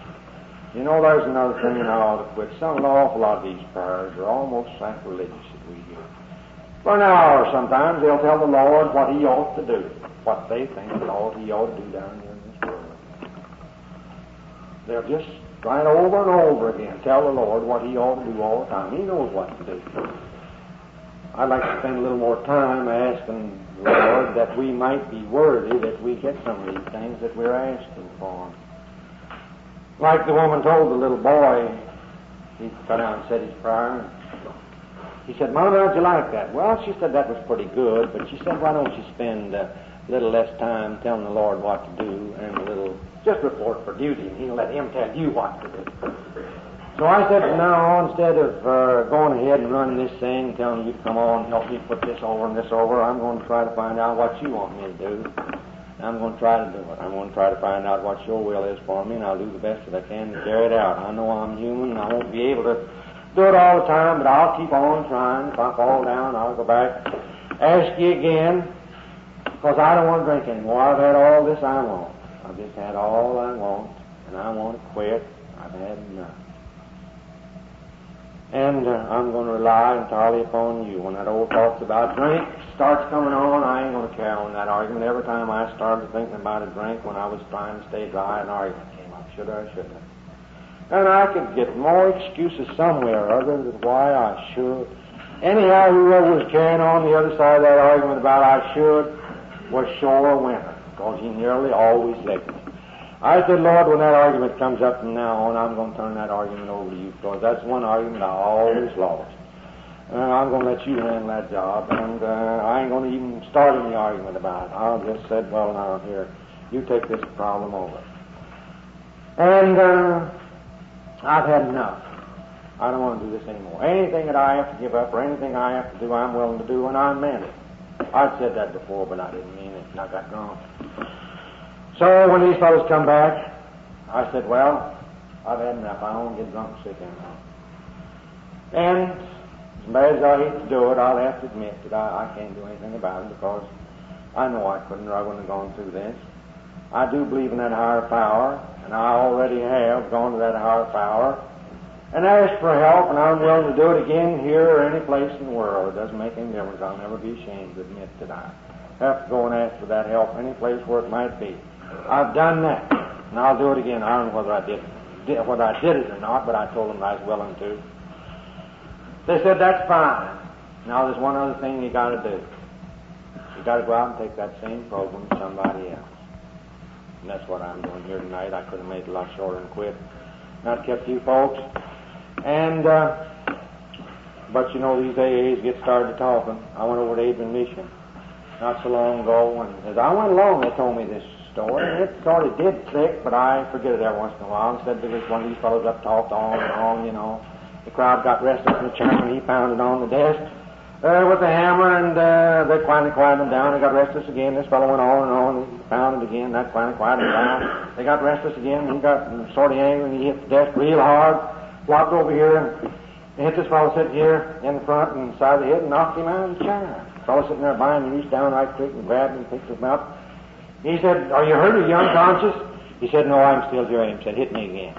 You know, there's another thing, and I ought to quit. An awful lot of these prayers are almost sacrilegious that we do. For an hour sometimes they'll tell the Lord what He ought to do, what they think He ought to do down here in this world. They'll just right over and over again tell the Lord what He ought to do all the time. He knows what to do. I'd like to spend a little more time asking the Lord that we might be worthy, that we get some of these things that we're asking for. Like the woman told the little boy, he got down and said his prayer. He said, "Mama, how'd you like that?" Well, she said that was pretty good, but she said, "Why don't you spend a little less time telling the Lord what to do and a little just report for duty, and He'll let Him tell you what to do." So I said, from now on, instead of going ahead and running this thing, telling you to come on, help me put this over and this over, I'm going to try to find out what you want me to do. I'm going to try to do it. I'm going to try to find out what your will is for me, and I'll do the best that I can to carry it out. I know I'm human, and I won't be able to do it all the time, but I'll keep on trying. If I fall down, I'll go back, ask you again, because I don't want to drink anymore. I've had all this I want. I've just had all I want, and I want to quit. I've had enough. And I'm going to rely entirely upon you. When that old talks about drink starts coming on, I ain't going to carry on that argument. Every time I started thinking about a drink when I was trying to stay dry, an argument came up. Should I, shouldn't I? And I could get more excuses somewhere or other than why I should. Anyhow, whoever was carrying on the other side of that argument about I should was sure a winner, because he nearly always licked me. I said, Lord, when that argument comes up from now on, I'm going to turn that argument over to you, because that's one argument I always lost. I'm going to let you handle that job, and I ain't going to even start any argument about it. I'll just say, well, now, here, you take this problem over. And I've had enough. I don't want to do this anymore. Anything that I have to give up or anything I have to do, I'm willing to do, and I meant it. I've said that before, but I didn't mean it, and I got wrong. So when these fellows come back, I said, well, I've had enough. I don't want to get drunk and sick anymore. And as bad as I hate to do it, I'll have to admit that I can't do anything about it, because I know I couldn't, or I wouldn't have gone through this. I do believe in that higher power, and I already have gone to that higher power and asked for help, and I'm willing to do it again here or any place in the world. It doesn't make any difference. I'll never be ashamed to admit that I have to go and ask for that help any place where it might be. I've done that, and I'll do it again. I don't know whether I did it or not, but I told them I was willing to. They said, that's fine. Now there's one other thing you got to do. You got to go out and take that same program to somebody else. And that's what I'm doing here tonight. I could have made it a lot shorter and quit. Not kept you folks. And, but you know, these AAs get started talking. I went over to Adrian Mission not so long ago, and as I went along, they told me this story, and it sort of did click, but I forget it every once in a while. Instead, there was one of these fellows up talked on and on, you know. The crowd got restless, and the chairman, he pounded on the desk with a hammer, and they finally quieted him down. They got restless again. This fellow went on and on, and he pounded again. That finally quieted him down. They got restless again, and he got sort of angry, and he hit the desk real hard, flopped over here, and hit this fellow sitting here in the front and side of the head and knocked him out of the chair. The fellow sitting there behind me reached down right quick and grabbed him and picked him up. He said, are you hurt? Are you unconscious? He said, no, I'm still here. He said, hit me again.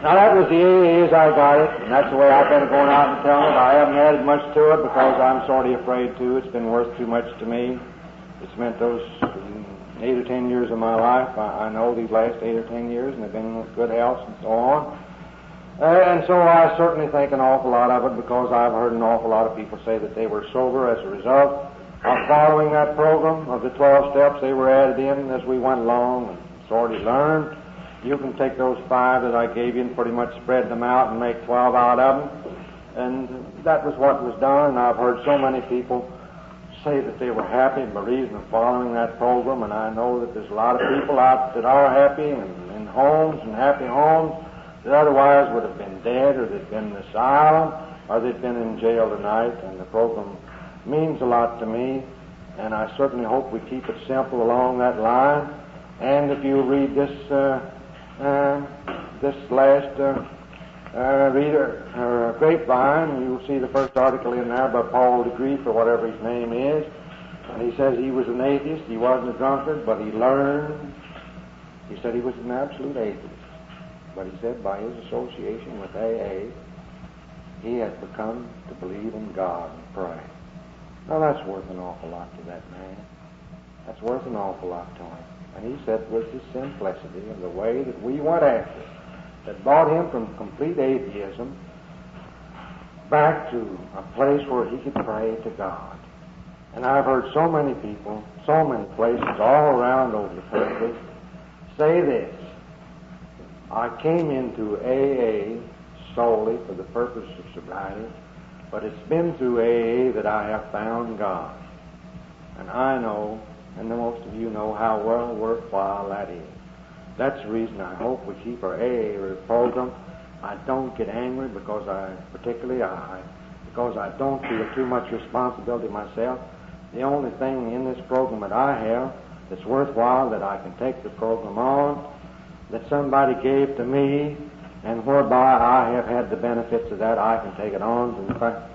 Now that was the AA as I got it, and that's the way I've been going out and telling it. I haven't added much to it because I'm sort of afraid to. It's been worth too much to me. It's meant those 8 or 10 years of my life. I know these last 8 or 10 years, and they've been in good health and so on. And so I certainly think an awful lot of it, because I've heard an awful lot of people say that they were sober as a result of following that program of the 12 steps. They were added in as we went along and sort of learned. You can take those 5 that I gave you and pretty much spread them out and make 12 out of them. And that was what was done, and I've heard so many people say that they were happy by reason of following that program, and I know that there's a lot of people out that are happy and in homes and happy homes that otherwise would have been dead, or they'd been in the asylum, or they'd been in jail tonight, and the program means a lot to me, and I certainly hope we keep it simple along that line. And if you read this last grapevine, you'll see the first article in there by Paul DeGrief, or whatever his name is, and he says he was an atheist. He wasn't a drunkard, but he learned. He said he was an absolute atheist. But he said by his association with AA, he has become to believe in God and pray. Now that's worth an awful lot to that man. That's worth an awful lot to him. And he said with his simplicity and the way that we went after, that brought him from complete atheism back to a place where he could pray to God. And I've heard so many people, so many places all around over the country say this: I came into AA solely for the purpose of sobriety, but it's been through AA that I have found God. And I know, and most of you know, how well worthwhile that is. That's the reason I hope we keep our AA program. I don't get angry because I don't feel too much responsibility myself. The only thing in this program that I have that's worthwhile, that I can take the program on, that somebody gave to me, and whereby I have had the benefits of that, I can take it on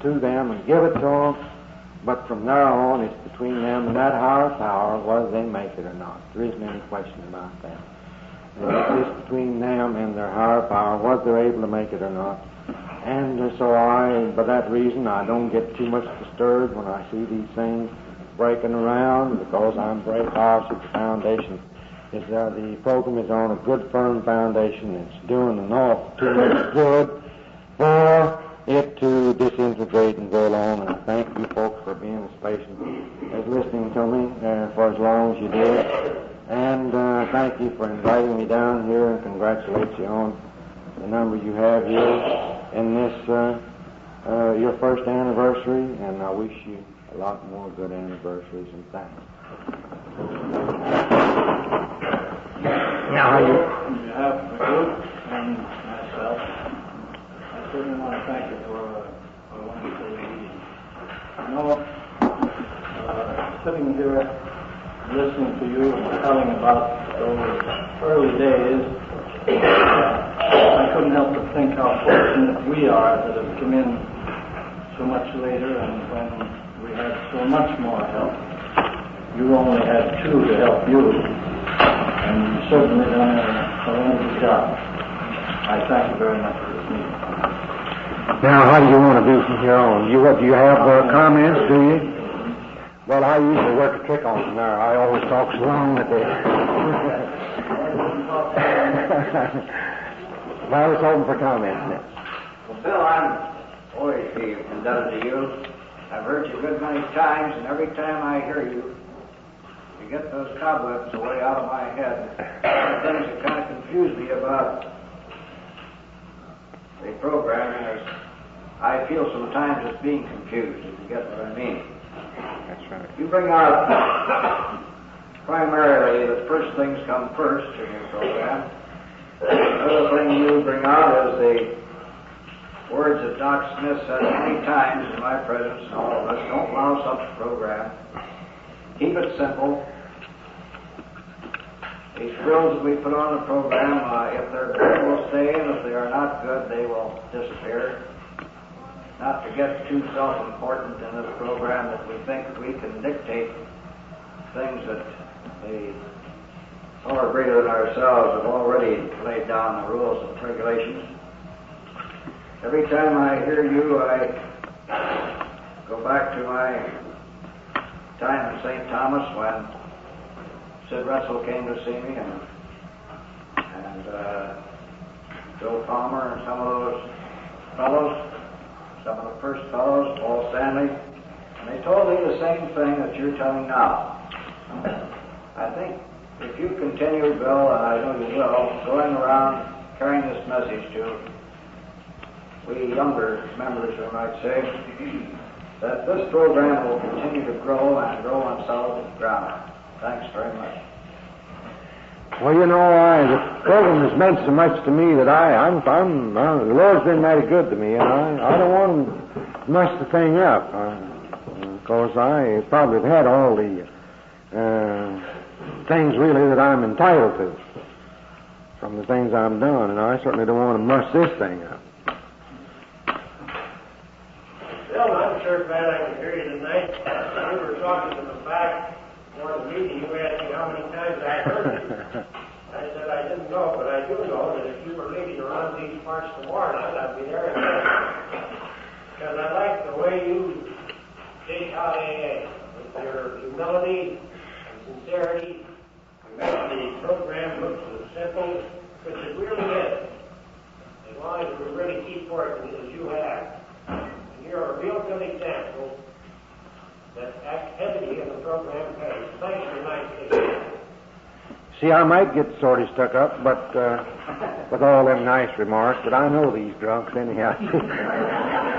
to them and give it to them. But from there on, it's between them and that higher power, whether they make it or not. There isn't any question about that. It's just between them and their higher power, whether they're able to make it or not. And so by that reason, I don't get too much disturbed when I see these things breaking around, because I'm very positive the foundation is there. The program is on a good, firm foundation. It's doing an awful too much good for it to disintegrate and go along. And I thank you folks for being as patient as listening to me for as long as you did. And thank you for inviting me down here, and congratulate you on the number you have here in this your first anniversary, and I wish you a lot more good anniversaries, and thanks. Now, on behalf of the group and myself, I certainly want to thank you for a wonderful meeting. You know, sitting here listening to you and telling about those early days, I couldn't help but think how fortunate we are that have come in so much later, and when we had so much more help. You only had two to help you, and you've certainly done a wonderful job. I thank you very much for this meeting. Now, how do you want to do from here on? Do you have comments, do you? Well, I usually work a trick on them there. I always talk so long that they... I was hoping for comments now. Well, Bill, I'm always indebted to you. I've heard you a good many times, and every time I hear you, you get those cobwebs away out of my head. Things that kind of confuse me about the program, as I feel sometimes it's being confused, if you get what I mean. That's right. You bring out primarily the first things come first in your program. Another thing you bring out is the words that Doc Smith said many times in my presence and all of us: don't allow such a program. Keep it simple. These frills that we put on the program, if they're good, will stay, and if they are not good, they will disappear. Not to get too self-important in this program that we think we can dictate things that the far greater than ourselves have already laid down the rules and regulations. Every time I hear you, I go back to my time in St. Thomas when Sid Russell came to see me, and Joe Palmer and some of those fellows, some of the first fellows, Paul Stanley, and they told me the same thing that you're telling now. I think if you continue, Bill, and I know you will, going around carrying this message to we younger members, I might say, that this program will continue to grow and grow on solid ground. Thanks very much. Well, you know, the program has meant so much to me that the Lord's been mighty good to me, and I don't want to mess the thing up, because I probably have had all the things really that I'm entitled to from the things I've done, and I certainly don't want to mess this thing up. Bill, I'm sure glad I could hear you tonight. We were talking in the back before the meeting. You asked me how many times I heard it. I said I didn't know, but I do know that if you were leading around these parts tomorrow night, I'd be there. Because I like the way you take out AA with your humility and sincerity. You make the program look so simple, which it really is. As long as we really keep working as you have. And you're a real good example that activity in the program pays. Thanks for nicely. See, I might get sort of stuck up, but with all them nice remarks, but I know these drunks anyhow.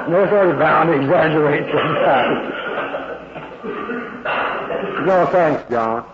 No sort of bound to exaggerate sometimes. No, thanks, John.